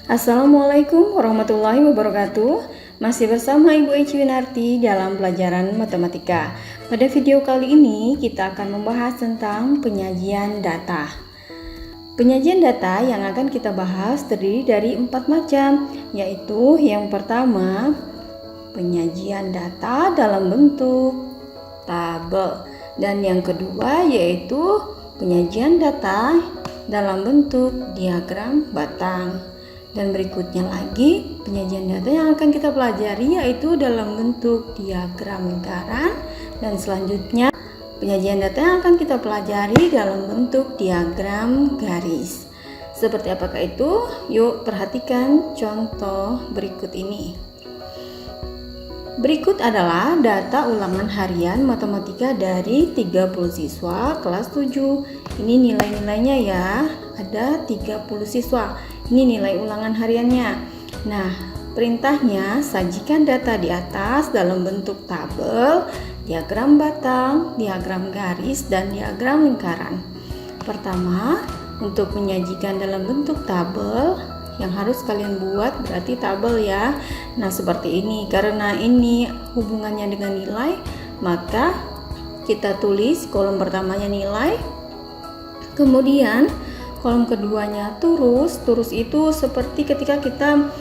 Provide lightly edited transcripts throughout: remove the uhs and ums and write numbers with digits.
Assalamualaikum warahmatullahi wabarakatuh. Masih bersama Ibu Eci Winarti dalam pelajaran matematika. Pada video kali ini kita akan membahas tentang penyajian data. Penyajian data yang akan kita bahas terdiri dari 4 macam, yaitu yang pertama, penyajian data dalam bentuk tabel, dan yang kedua yaitu penyajian data dalam bentuk diagram batang. Dan berikutnya lagi penyajian data yang akan kita pelajari yaitu dalam bentuk diagram lingkaran, dan selanjutnya penyajian data yang akan kita pelajari dalam bentuk diagram garis. Seperti apakah itu? Yuk perhatikan contoh berikut ini. Berikut adalah data ulangan harian matematika dari 30 siswa kelas 7. Ini nilai-nilainya ya, ada 30 siswa. Ini nilai ulangan hariannya. Nah, perintahnya sajikan data di atas dalam bentuk tabel, diagram batang, diagram garis, dan diagram lingkaran. Pertama, untuk menyajikan dalam bentuk tabel, yang harus kalian buat berarti tabel ya. Nah, seperti ini. Karena ini hubungannya dengan nilai, maka kita tulis kolom pertamanya nilai, kemudian kolom keduanya turus. Turus itu seperti ketika kita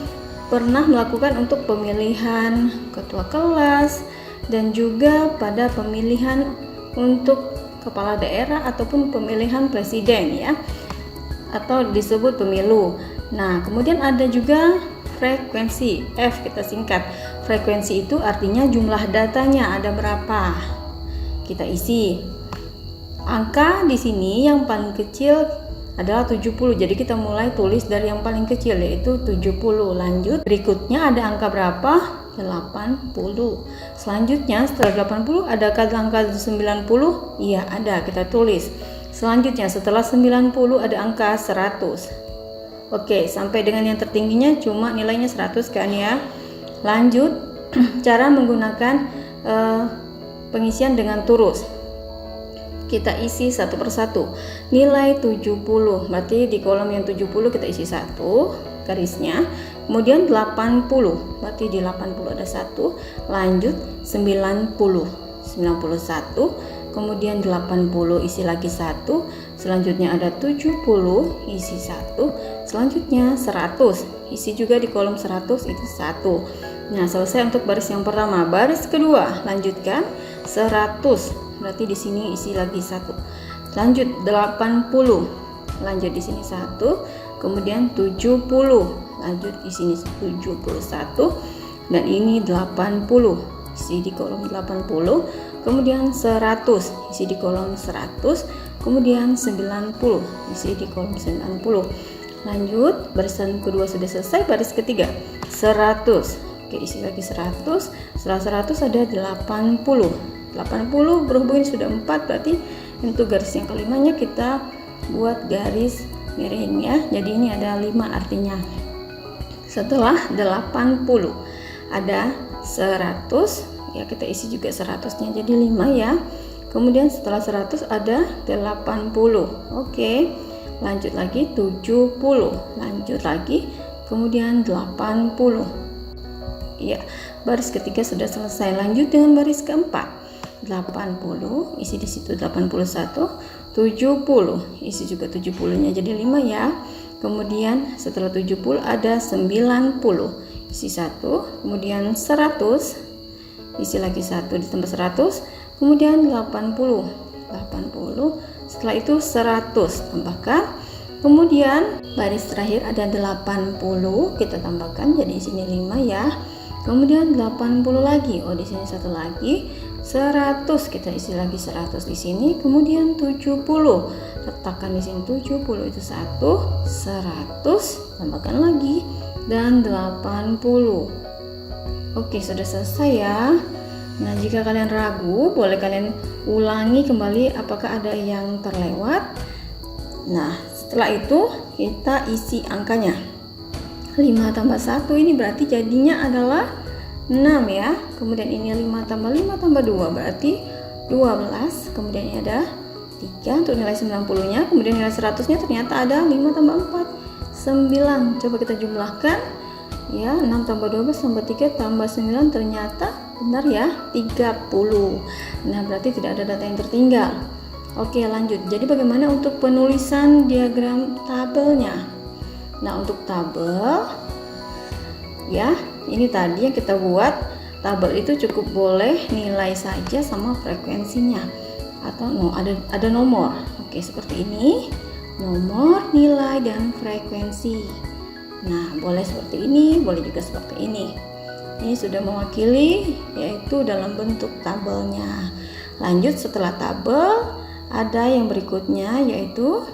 pernah melakukan untuk pemilihan ketua kelas dan juga pada pemilihan untuk kepala daerah ataupun pemilihan presiden ya, atau disebut pemilu. Nah, kemudian ada juga frekuensi, F kita singkat. Frekuensi itu artinya jumlah datanya ada berapa. Kita isi. Angka di sini yang paling kecil adalah 70. Jadi kita mulai tulis dari yang paling kecil yaitu 70. Lanjut, berikutnya ada angka berapa? 80. Selanjutnya setelah 80 adakah angka 90? Iya, ada, kita tulis. Selanjutnya setelah 90 ada angka 100. Oke, sampai dengan yang tertingginya cuma nilainya 100 kan ya. Lanjut, cara menggunakan pengisian dengan turus. Kita isi satu persatu. Nilai 70, berarti di kolom yang 70 kita isi satu garisnya. Kemudian 80, berarti di 80 ada satu. Lanjut 90, 91. Kemudian 80 isi lagi satu. Selanjutnya ada 70 isi satu. Selanjutnya 100 isi juga di kolom 100 itu satu. Nah, selesai untuk baris yang pertama. Baris kedua lanjutkan 100, berarti di sini isi lagi satu. Lanjut 80, lanjut di sini satu. Kemudian 70, lanjut di sini 71, dan ini 80 isi di kolom 80. Kemudian 100 isi di kolom 100. Kemudian 90 isi di kolom 90. Lanjut, barisan kedua sudah selesai. Baris ketiga 100. Oke, isi lagi 100. Setelah 100 ada 80. 80 berhubung ini sudah 4, berarti untuk garis yang kelimanya kita buat garis miring ya. Jadi ini ada 5 artinya. Setelah 80 ada 100 ya, kita isi juga 100-nya jadi 5 ya. Kemudian setelah 100 ada 80. Oke, lanjut lagi 70, lanjut lagi, kemudian 80 ya. Baris ketiga sudah selesai. Lanjut dengan baris keempat. 80 isi di situ 81. 70 isi juga 70-nya jadi 5 ya. Kemudian setelah 70 ada 90 isi 1. Kemudian 100 isi lagi 1 ditambah 100. Kemudian 80. Setelah itu 100 tambahkan. Kemudian baris terakhir ada 80 kita tambahkan, jadi di sini 5 ya. Kemudian 80 lagi. Oh, di sini satu lagi. 100 kita isi lagi 100 di sini. Kemudian 70. Letakkan di sini 70 itu 1, 100 tambahkan lagi, dan 80. Oke, sudah selesai ya. Nah, jika kalian ragu, boleh kalian ulangi kembali apakah ada yang terlewat. Nah, setelah itu kita isi angkanya. 5 tambah 1 ini berarti jadinya adalah 6 ya. Kemudian ini 5 tambah 5 tambah 2 berarti 12. Kemudian ini ada 3 untuk nilai 90-nya. Kemudian nilai 100-nya ternyata ada 5 tambah 4, 9. Coba kita jumlahkan ya, 6 tambah 12 tambah 3 tambah 9, ternyata benar ya, 30. Nah, berarti tidak ada data yang tertinggal. Oke, lanjut. Jadi bagaimana untuk penulisan diagram tabelnya? Nah, untuk tabel ya, ini tadi yang kita buat. Tabel itu cukup boleh nilai saja sama frekuensinya, atau ada nomor. Oke, seperti ini, nomor, nilai, dan frekuensi. Nah, boleh seperti ini, boleh juga seperti ini. Ini sudah mewakili, yaitu dalam bentuk tabelnya. Lanjut, setelah tabel ada yang berikutnya, yaitu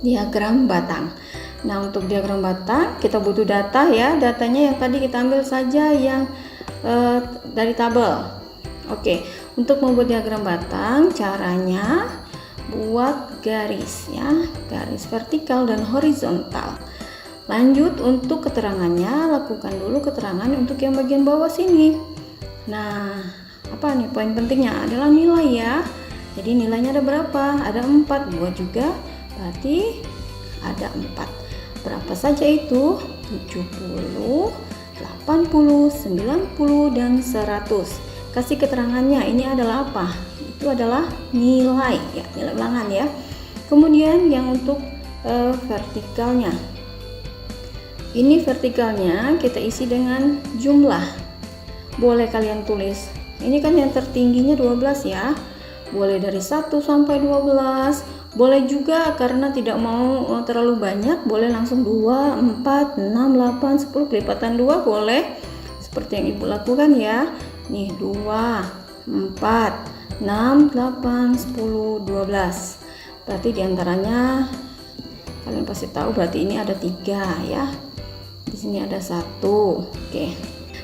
diagram batang. Nah, untuk diagram batang kita butuh data ya. Datanya yang tadi kita ambil saja yang dari tabel. Oke, untuk membuat diagram batang caranya buat garis ya, garis vertikal dan horizontal. Lanjut, untuk keterangannya lakukan dulu keterangan untuk yang bagian bawah sini. Nah, apa nih poin pentingnya adalah nilai ya. Jadi nilainya ada berapa? Ada 4, buat juga berarti ada 4. Berapa saja itu? 70, 80, 90, dan 100. Kasih keterangannya, ini adalah apa? Itu adalah nilai ya, nilai ulangan ya. Kemudian yang untuk vertikalnya, ini vertikalnya kita isi dengan jumlah. Boleh kalian tulis, ini kan yang tertingginya 12 ya, boleh dari 1 sampai 12. Boleh juga karena tidak mau terlalu banyak, boleh langsung 2, 4, 6, 8, 10, kelipatan 2 boleh. Seperti yang ibu lakukan ya. Nih 2, 4, 6, 8, 10, 12. Berarti diantaranya kalian pasti tahu, berarti ini ada 3 ya. Di sini ada 1. Oke.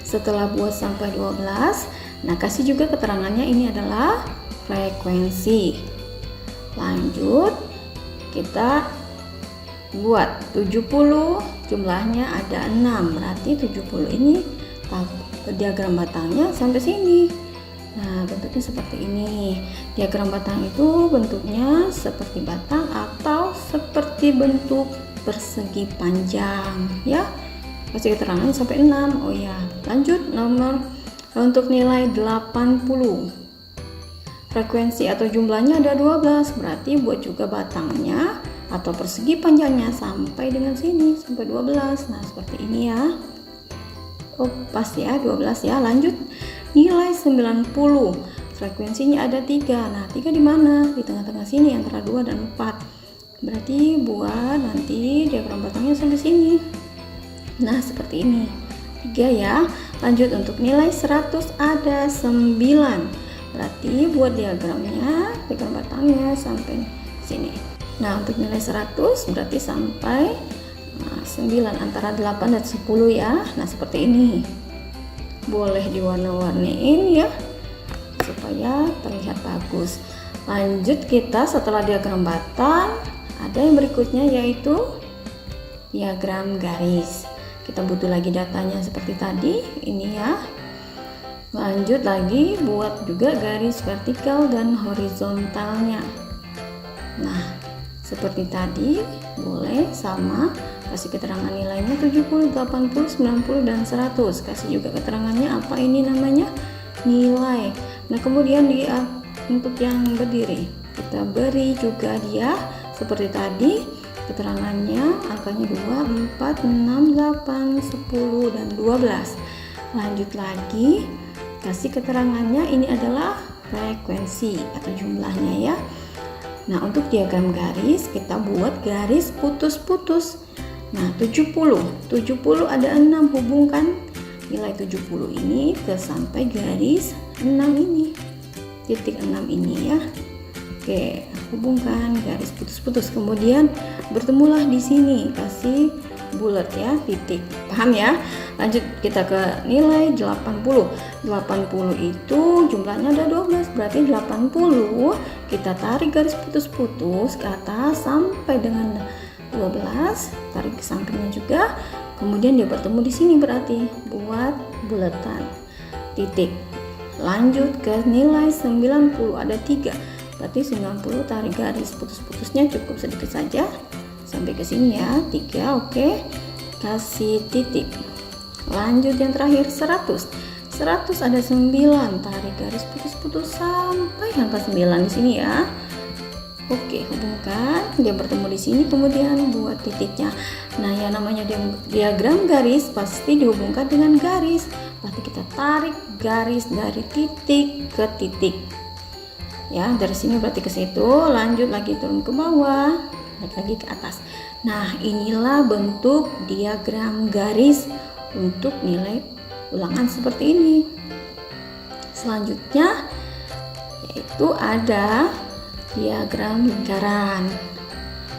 Setelah buat sampai 12, nah kasih juga keterangannya, ini adalah frekuensi. Lanjut, kita buat 70, jumlahnya ada 6, berarti 70 ini diagram batangnya sampai sini. Nah, bentuknya seperti ini. Diagram batang itu bentuknya seperti batang atau seperti bentuk persegi panjang ya. Kasih keterangan sampai 6. Oh ya, lanjut nomor untuk nilai 80. Frekuensi atau jumlahnya ada 12, berarti buat juga batangnya atau persegi panjangnya sampai dengan sini, sampai 12. Nah, seperti ini ya. Oh, pas ya, 12 ya. Lanjut, nilai 90. Frekuensinya ada 3. Nah, 3 di mana? Di tengah-tengah sini antara 2 dan 4. Berarti buat nanti diagram batangnya sampai sini. Nah, seperti ini. 3 ya. Lanjut, untuk nilai 100 ada 9. Berarti buat diagram batangnya sampai sini. Nah, untuk nilai 100 berarti sampai 9, antara 8 dan 10 ya. Nah, seperti ini. Boleh diwarna-warniin ya supaya terlihat bagus. Lanjut, kita setelah diagram batang ada yang berikutnya, yaitu diagram garis. Kita butuh lagi datanya seperti tadi ini ya. Lanjut lagi buat juga garis vertikal dan horizontalnya. Nah, seperti tadi boleh sama, kasih keterangan nilainya 70, 80, 90, dan 100. Kasih juga keterangannya apa ini namanya, nilai. Nah, kemudian untuk yang berdiri kita beri juga dia seperti tadi, keterangannya angkanya 2, 4, 6, 8, 10, dan 12. Lanjut lagi, kasih keterangannya, ini adalah frekuensi atau jumlahnya ya. Nah, untuk diagram garis kita buat garis putus-putus. Nah, 70 ada 6, hubungkan nilai 70 ini ke sampai garis 6 ini, titik 6 ini ya. Oke, hubungkan garis putus-putus, kemudian bertemulah di sini, kasih bulat ya, titik. Paham ya? Lanjut kita ke nilai 80. 80 itu jumlahnya ada 12, berarti 80 kita tarik garis putus-putus ke atas sampai dengan 12, tarik ke sampingnya juga. Kemudian dia bertemu di sini, berarti buat bulatan titik. Lanjut ke nilai 90, ada 3. Berarti 90 tarik garis putus-putusnya cukup sedikit saja sampai ke sini ya, 3. Oke, kasih titik. Lanjut yang terakhir 100 ada 9, tarik garis putus-putus sampai angka 9 di sini ya. Oke, hubungkan, dia bertemu di sini, kemudian buat titiknya. Nah, yang namanya diagram garis pasti dihubungkan dengan garis. Berarti kita tarik garis dari titik ke titik. Ya, dari sini berarti ke situ, lanjut lagi turun ke bawah, naik lagi ke atas. Nah, inilah bentuk diagram garis untuk nilai ulangan seperti ini. Selanjutnya yaitu ada diagram lingkaran.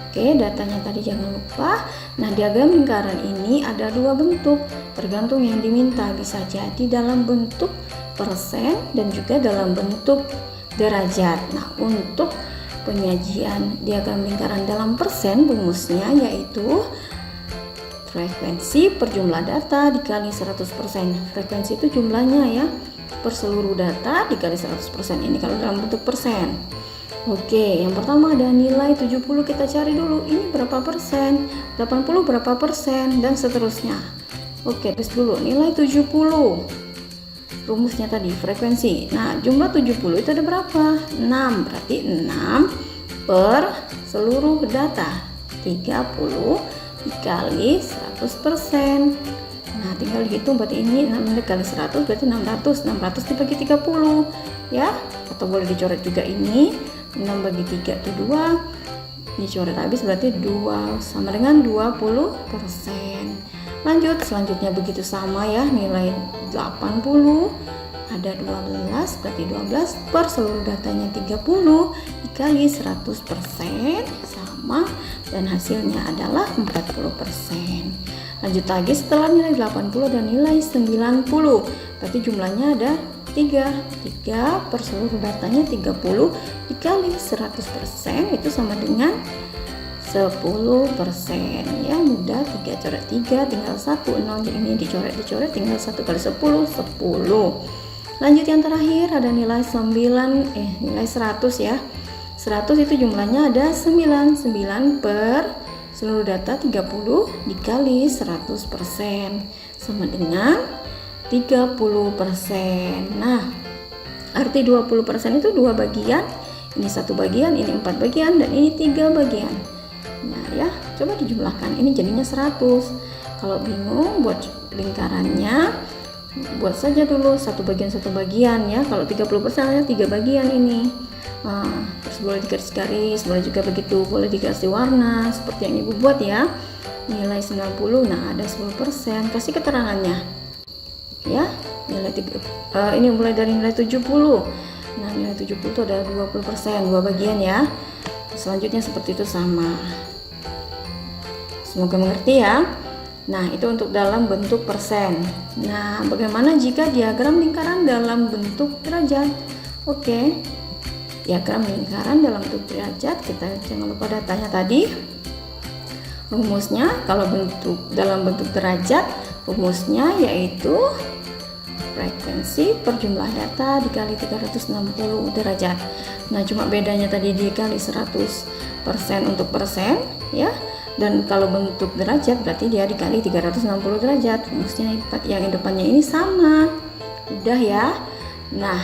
Oke, datanya tadi jangan lupa. Nah, diagram lingkaran ini ada 2 bentuk, tergantung yang diminta. Bisa jadi dalam bentuk persen dan juga dalam bentuk derajat. Nah, untuk penyajian diagram lingkaran dalam persen rumusnya yaitu frekuensi per jumlah data dikali 100%. Frekuensi itu jumlahnya ya, per seluruh data dikali 100%. Ini kalau dalam bentuk persen. Oke, yang pertama ada nilai 70, kita cari dulu ini berapa persen, 80 berapa persen, dan seterusnya. Oke, tes dulu nilai 70. Rumusnya tadi frekuensi. Nah, jumlah 70 itu ada berapa? 6, berarti 6 per seluruh data 30 dikali 100%. Nah, tinggal dihitung, berarti ini 6 dikali 100 berarti 600 dibagi 30 ya, atau boleh dicoret juga ini 6 bagi 3 itu 2, dicoret habis berarti 2 sama dengan 20%. Lanjut, selanjutnya begitu sama ya, nilai 80 ada 12 berarti 12 per seluruh datanya 30 dikali 100% sama, dan hasilnya adalah 40%. Lanjut lagi, setelah nilai 80 dan nilai 90 berarti jumlahnya ada 3 per seluruh datanya 30 dikali 100% itu sama dengan 10% ya, mudah. 3 coret 3 tinggal 1, 0 ini dicoret tinggal 1 kali 10. Lanjut yang terakhir ada nilai 100 ya. 100 itu jumlahnya ada 9 per seluruh data 30 dikali 100% sama dengan 30%. Nah, arti 20% itu 2 bagian, ini 1 bagian, ini 4 bagian, dan ini 3 bagian. Nah ya, coba dijumlahkan, ini jadinya 100. Kalau bingung buat lingkarannya, buat saja dulu 1 bagian ya. Kalau 30% ada 3 bagian ini. Terus boleh digaris-garis, boleh juga begitu, boleh dikasih warna seperti yang ibu buat ya. Nilai 90, nah ada 10%, kasih keterangannya ya. Nilai ini mulai dari nilai 70. Nah, nilai 70 itu ada 20%, 2 bagian ya. Selanjutnya seperti itu sama. Semoga mengerti ya. Nah, itu untuk dalam bentuk persen. Nah, bagaimana jika diagram lingkaran dalam bentuk derajat? Oke, diagram lingkaran dalam bentuk derajat, kita jangan lupa datanya tadi. Rumusnya kalau dalam bentuk derajat, rumusnya yaitu frekuensi per jumlah data dikali 360 derajat. Nah, cuma bedanya tadi dikali 100% untuk persen ya. Dan kalau bentuk derajat berarti dia dikali 360 derajat. Rumusnya yang depannya ini sama. Udah ya. Nah,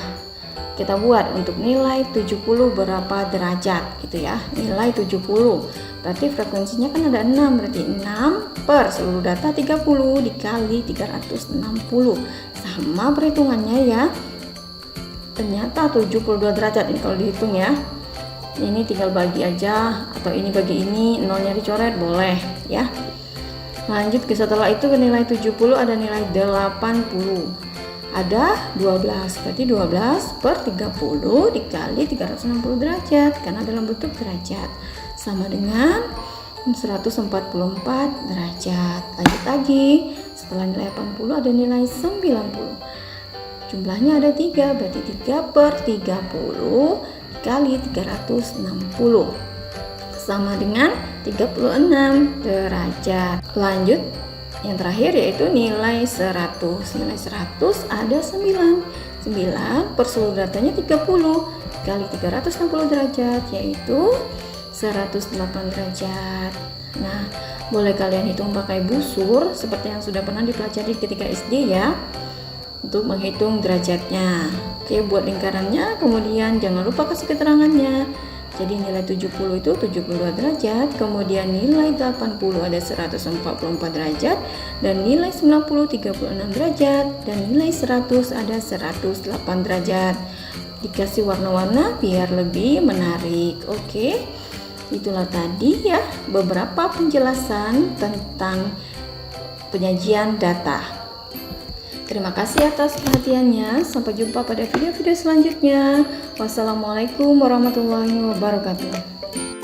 kita buat untuk nilai 70 berapa derajat gitu ya. Nilai 70. Berarti frekuensinya kan ada 6, berarti 6 per seluruh data 30 dikali 360. Sama perhitungannya ya. Ternyata 72 derajat ini kalau dihitung ya. Ini tinggal bagi aja, atau ini bagi ini, nolnya dicoret boleh ya. Lanjut ke setelah itu ke nilai 70 ada nilai 80. Ada 12, berarti 12 per 30 dikali 360 derajat karena dalam bentuk derajat sama dengan 144 derajat. Lanjut lagi, setelah nilai 80 ada nilai 90. Jumlahnya ada 3, berarti 3 per 30 dikali 360 sama dengan 36 derajat. Lanjut yang terakhir yaitu nilai 100. Nilai 100 ada 9 per seluruh datanya 30 kali 360 derajat yaitu 108 derajat. Nah, boleh kalian hitung pakai busur seperti yang sudah pernah dipelajari ketika SD ya, untuk menghitung derajatnya. Oke, buat lingkarannya, kemudian jangan lupa kasih keterangannya. Jadi nilai 70 itu 72 derajat, kemudian nilai 80 ada 144 derajat, dan nilai 90 36 derajat, dan nilai 100 ada 108 derajat. Dikasih warna-warna biar lebih menarik. Oke, itulah tadi ya beberapa penjelasan tentang penyajian data. Terima kasih atas perhatiannya. Sampai jumpa pada video-video selanjutnya. Wassalamualaikum warahmatullahi wabarakatuh.